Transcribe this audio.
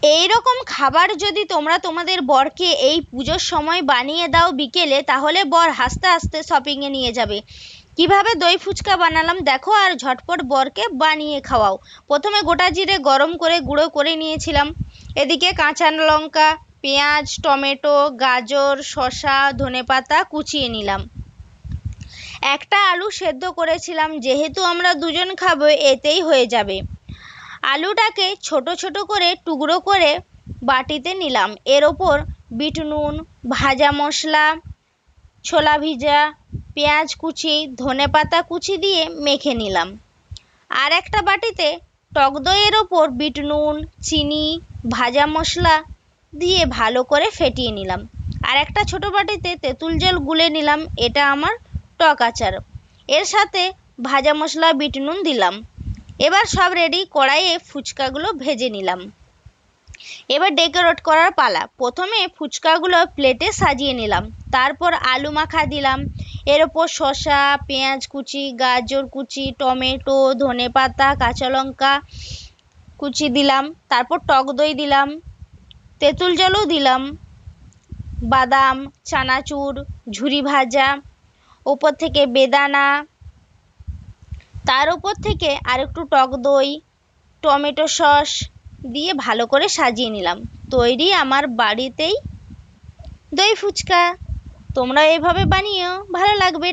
এই রকম খাবার যদি তোমরা তোমাদের বরকে এই পুজোর সময় বানিয়ে দাও বিকেলে, তাহলে বর হাসতে হাসতে শপিংয়ে নিয়ে যাবে। কিভাবে দই ফুচকা বানালাম দেখো, আর ঝটপট বরকে বানিয়ে খাওয়াও। প্রথমে গোটা জিরে গরম করে গুঁড়ো করে নিয়েছিলাম। এদিকে কাঁচা লঙ্কা, পেঁয়াজ, টমেটো, গাজর, শসা, ধনেপাতা কুচিয়ে নিলাম। একটা আলু সেদ্ধ করেছিলাম, যেহেতু আমরা দুজন খাবো এতেই হয়ে যাবে। আলুটাকে ছোট ছোট করে টুকরো করে বাটিতে নিলাম। এর ওপর বিট নুন, ভাজা মশলা, ছোলা ভিজা, পেঁয়াজ কুচি, ধনেপাতা কুচি দিয়ে মেখে নিলাম। আর একটা বাটিতে টক দইয়ের ওপর বিট নুন, চিনি, ভাজা মশলা দিয়ে ভালো করে ফেটিয়ে নিলাম। আর একটা ছোট বাটিতে তেঁতুল জল গুলে নিলাম, এটা আমার টক আচার। এর সাথে ভাজা মশলা, বিট নুন দিলাম। এবার সব রেডি, কড়াইয়ে ফুচকাগুলো ভেজে নিলাম। এবার ডেকোরেট করার পালা। প্রথমে ফুচকাগুলো প্লেটে সাজিয়ে নিলাম, তারপর আলু মাখা দিলাম। এর ওপর শসা, পেঁয়াজ কুচি, গাজর কুচি, টমেটো, ধনেপাতা, কাঁচা লঙ্কা কুচি দিলাম। তারপর টক দই দিলাম, তেঁতুল জলও দিলাম, বাদাম, চানাচুর, ঝুরি ভাজা, ওপর থেকে বেদানা, তার ওপর থেকে আর একটু টক দই, টমেটো সস দিয়ে ভালো করে সাজিয়ে নিলাম। তৈরি আমার বাড়িতেই দই ফুচকা। তোমরা এভাবে বানিও, ভালো লাগবে।